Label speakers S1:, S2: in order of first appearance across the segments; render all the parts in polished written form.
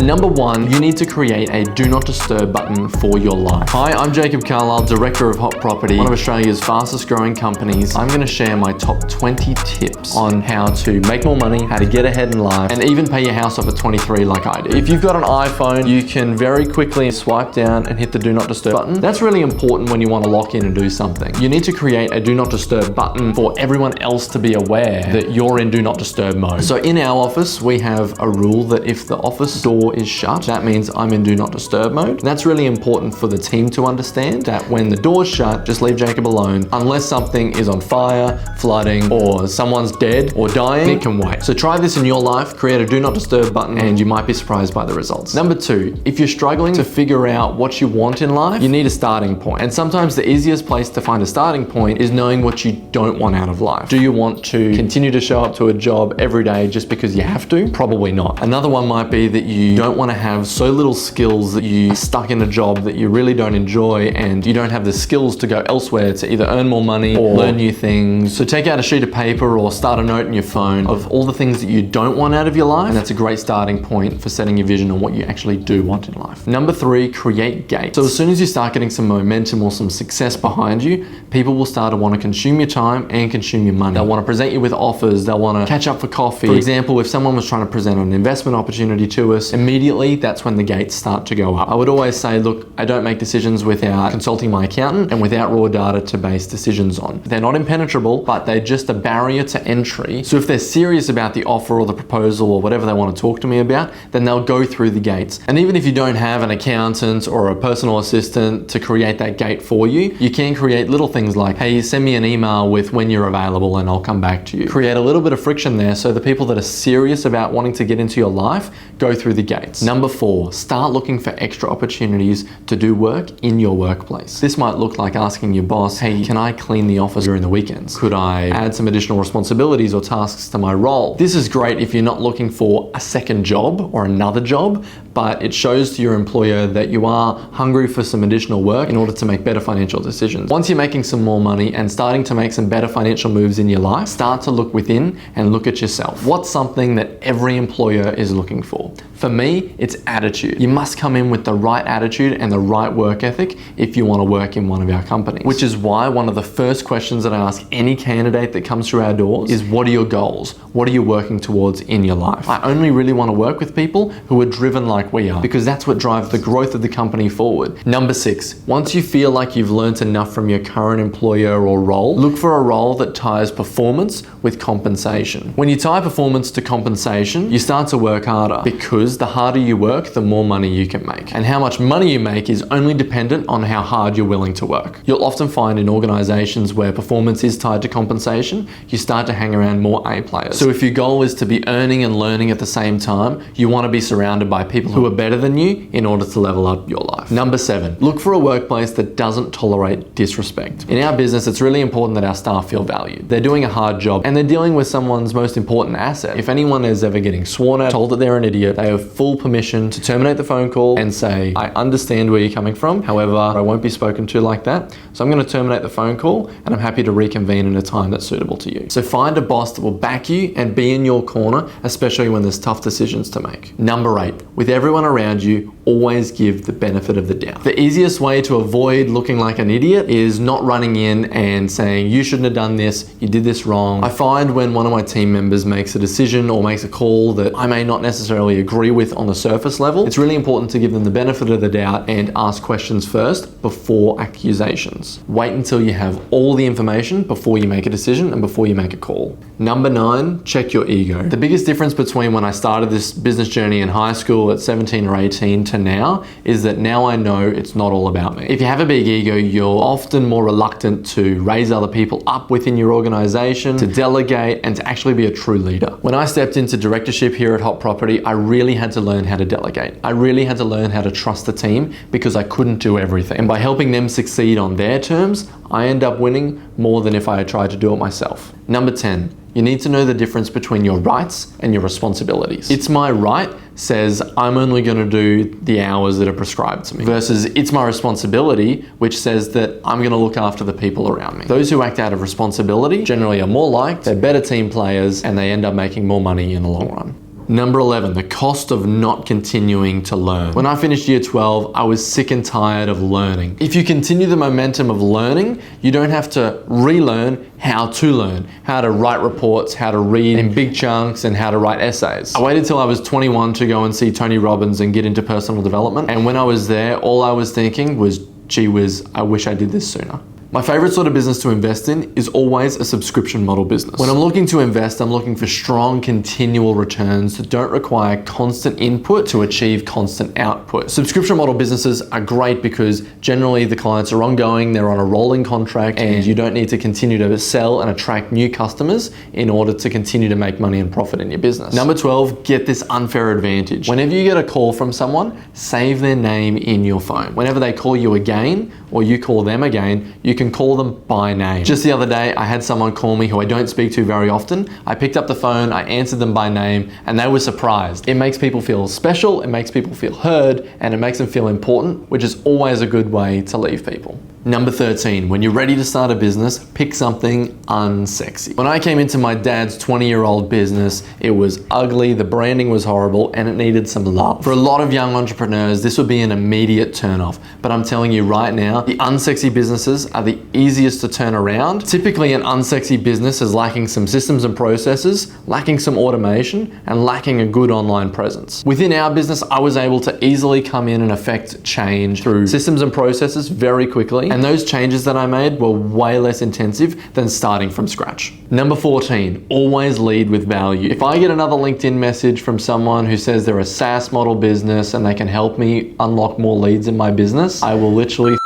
S1: Number 1, you need to create a do not disturb button for your life. Hi, I'm Jacob Carlisle, Director of Hot Property, one of Australia's fastest growing companies. I'm going to share my top 20 tips on how to make more money, how to get ahead in life, and even pay your house off at 23 like I do. If you've got an iPhone, you can very quickly swipe down and hit the do not disturb button. That's really important when you want to lock in and do something. You need to create a do not disturb button for everyone else to be aware that you're in do not disturb mode. So in our office, we have a rule that if the office door is shut, that means I'm in do not disturb mode. That's really important for the team to understand that when the door's shut, just leave Jacob alone. Unless something is on fire, flooding, or someone's dead or dying, it can wait. So try this in your life, create a do not disturb button, and you might be surprised by the results. Number 2, if you're struggling to figure out what you want in life, you need a starting point. And sometimes the easiest place to find a starting point is knowing what you don't want out of life. Do you want to continue to show up to a job every day just because you have to? Probably not. Another one might be that you don't want to have so little skills that you're stuck in a job that you really don't enjoy and you don't have the skills to go elsewhere to either earn more money or learn new things. So take out a sheet of paper or start a note in your phone of all the things that you don't want out of your life, and that's a great starting point for setting your vision on what you actually do want in life. Number 3, create gates. So as soon as you start getting some momentum or some success behind you, people will start to want to consume your time and consume your money. They'll want to present you with offers. They'll want to catch up for coffee. For example, if someone was trying to present an investment opportunity to us, immediately that's when the gates start to go up. I would always say, look, I don't make decisions without consulting my accountant and without raw data to base decisions on. They're not impenetrable, but they're just a barrier to entry. So if they're serious about the offer or the proposal or whatever they want to talk to me about, then they'll go through the gates. And even if you don't have an accountant or a personal assistant to create that gate for you, you can create little things like, hey, send me an email with when you're available and I'll come back to you. Create a little bit of friction there so the people that are serious about wanting to get into your life go through the gates. Number 4, start looking for extra opportunities to do work in your workplace. This might look like asking your boss, hey, can I clean the office during the weekends? Could I add some additional responsibilities or tasks to my role? This is great if you're not looking for a second job or another job, but it shows to your employer that you are hungry for some additional work in order to make better financial decisions. Once you're making some more money and starting to make some better financial moves in your life, start to look within and look at yourself. What's something that every employer is looking for? For me, it's attitude. You must come in with the right attitude and the right work ethic if you want to work in one of our companies. Which is why one of the first questions that I ask any candidate that comes through our doors is, what are your goals? What are you working towards in your life? I only really want to work with people who are driven like we are, because that's what drives the growth of the company forward. Number 6, once you feel like you've learned enough from your current employer or role, look for a role that ties performance with compensation. When you tie performance to compensation, you start to work harder, because the harder you work, the more money you can make. And how much money you make is only dependent on how hard you're willing to work. You'll often find in organizations where performance is tied to compensation, you start to hang around more A players. So if your goal is to be earning and learning at the same time, you want to be surrounded by people who are better than you in order to level up your life. Number 7, look for a workplace that doesn't tolerate disrespect. In our business, it's really important that our staff feel valued. They're doing a hard job and they're dealing with someone's most important asset. If anyone is ever getting sworn at, told that they're an idiot, they have full permission to terminate the phone call and say, I understand where you're coming from. However, I won't be spoken to like that. So I'm going to terminate the phone call and I'm happy to reconvene in a time that's suitable to you. So find a boss that will back you and be in your corner, especially when there's tough decisions to make. Number 8, with everyone around you, always give the benefit of the doubt. The easiest way to avoid looking like an idiot is not running in and saying, you shouldn't have done this, you did this wrong. I find when one of my team members makes a decision or makes a call that I may not necessarily agree with on the surface level, it's really important to give them the benefit of the doubt and ask questions first before accusations. Wait until you have all the information before you make a decision and before you make a call. Number 9, check your ego. The biggest difference between when I started this business journey in high school at 17 or 18 to now is that now I know it's not all about me. If you have a big ego, you're often more reluctant to raise other people up within your organization, to delegate, and to actually be a true leader. When I stepped into directorship here at Hot Property, I really had to learn how to delegate. I really had to learn how to trust the team because I couldn't do everything. And by helping them succeed on their terms, I end up winning more than if I had tried to do it myself. Number 10, you need to know the difference between your rights and your responsibilities. It's my right says I'm only going to do the hours that are prescribed to me, versus it's my responsibility, which says that I'm going to look after the people around me. Those who act out of responsibility generally are more liked, they're better team players, and they end up making more money in the long run. Number 11, the cost of not continuing to learn. When I finished year 12, I was sick and tired of learning. If you continue the momentum of learning, you don't have to relearn how to learn, how to write reports, how to read in big chunks, and how to write essays. I waited till I was 21 to go and see Tony Robbins and get into personal development. And when I was there, all I was thinking was, gee whiz, I wish I did this sooner. My favorite sort of business to invest in is always a subscription model business. When I'm looking to invest, I'm looking for strong, continual returns that don't require constant input to achieve constant output. Subscription model businesses are great because generally the clients are ongoing, they're on a rolling contract, and you don't need to continue to sell and attract new customers in order to continue to make money and profit in your business. Number 12, get this unfair advantage. Whenever you get a call from someone, save their name in your phone. Whenever they call you again, or you call them again, you can call them by name. Just the other day, I had someone call me who I don't speak to very often. I picked up the phone, I answered them by name, and they were surprised. It makes people feel special, it makes people feel heard, and it makes them feel important, which is always a good way to leave people. Number 13, when you're ready to start a business, pick something unsexy. When I came into my dad's 20-year-old business, it was ugly, the branding was horrible, and it needed some love. For a lot of young entrepreneurs, this would be an immediate turnoff. But I'm telling you right now, the unsexy businesses are the easiest to turn around. Typically, an unsexy business is lacking some systems and processes, lacking some automation, and lacking a good online presence. Within our business, I was able to easily come in and affect change through systems and processes very quickly. And those changes that I made were way less intensive than starting from scratch. Number 14, always lead with value. If I get another LinkedIn message from someone who says they're a SaaS model business and they can help me unlock more leads in my business, I will literally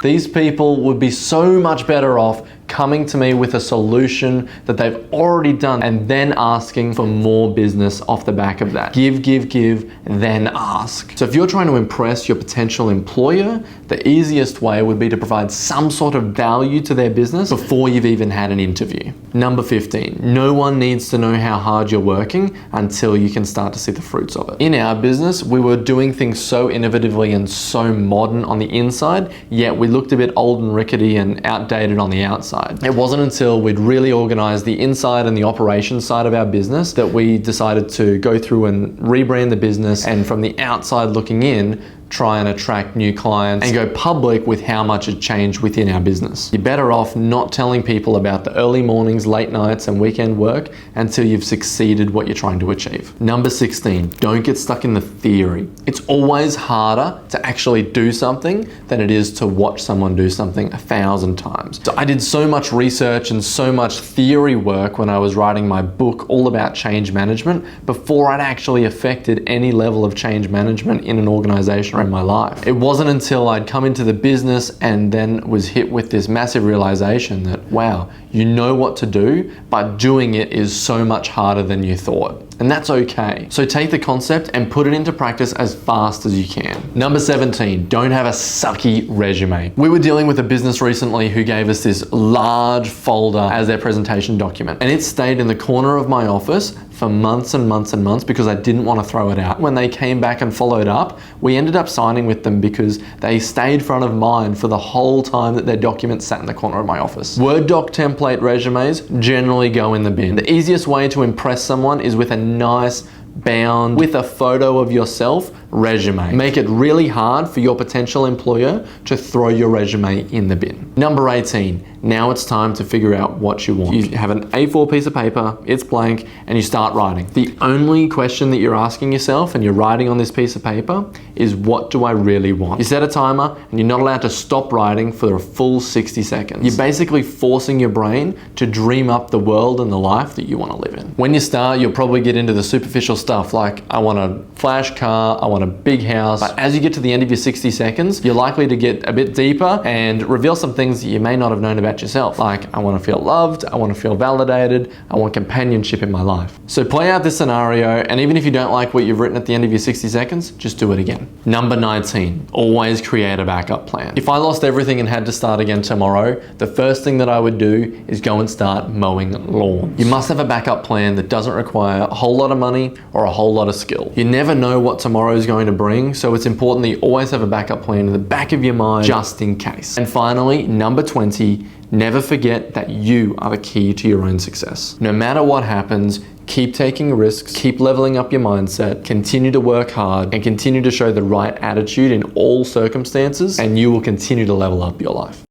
S1: these people would be so much better off coming to me with a solution that they've already done and then asking for more business off the back of that. Give, then ask. So if you're trying to impress your potential employer, the easiest way would be to provide some sort of value to their business before you've even had an interview. Number 15, no one needs to know how hard you're working until you can start to see the fruits of it. In our business, we were doing things so innovatively and so modern on the inside, yet we looked a bit old and rickety and outdated on the outside. It wasn't until we'd really organized the inside and the operations side of our business that we decided to go through and rebrand the business, and from the outside looking in, try and attract new clients and go public with how much had changed within our business. You're better off not telling people about the early mornings, late nights, and weekend work until you've succeeded what you're trying to achieve. Number 16, don't get stuck in the theory. It's always harder to actually do something than it is to watch someone do something 1,000 times. So I did so much research and so much theory work when I was writing my book all about change management before I'd actually affected any level of change management in an organization in my life. It wasn't until I'd come into the business and then was hit with this massive realization that, wow, you know what to do, but doing it is so much harder than you thought. And that's okay. So take the concept and put it into practice as fast as you can. Number 17, don't have a sucky resume. We were dealing with a business recently who gave us this large folder as their presentation document, and it stayed in the corner of my office for months and months and months because I didn't want to throw it out. When they came back and followed up, we ended up signing with them because they stayed front of mind for the whole time that their document sat in the corner of my office. Word doc template resumes generally go in the bin. The easiest way to impress someone is with a nice bound with a photo of yourself resume. Make it really hard for your potential employer to throw your resume in the bin. Number 18, now it's time to figure out what you want. You have an A4 piece of paper, it's blank, and you start writing. The only question that you're asking yourself and you're writing on this piece of paper is, what do I really want? You set a timer and you're not allowed to stop writing for a full 60 seconds. You're basically forcing your brain to dream up the world and the life that you want to live in. When you start, you'll probably get into the superficial stuff like, I want a flash car, I want a big house. But as you get to the end of your 60 seconds, you're likely to get a bit deeper and reveal some things that you may not have known about yourself. Like, I want to feel loved, I want to feel validated, I want companionship in my life. So play out this scenario, and even if you don't like what you've written at the end of your 60 seconds, just do it again. Number 19, always create a backup plan. If I lost everything and had to start again tomorrow, the first thing that I would do is go and start mowing lawns. You must have a backup plan that doesn't require a whole lot of money or a whole lot of skill. You never know what tomorrow is going to bring, so it's important that you always have a backup plan in the back of your mind just in case. And finally, number 20, never forget that you are the key to your own success. No matter what happens, keep taking risks, keep leveling up your mindset, continue to work hard, and continue to show the right attitude in all circumstances, and you will continue to level up your life.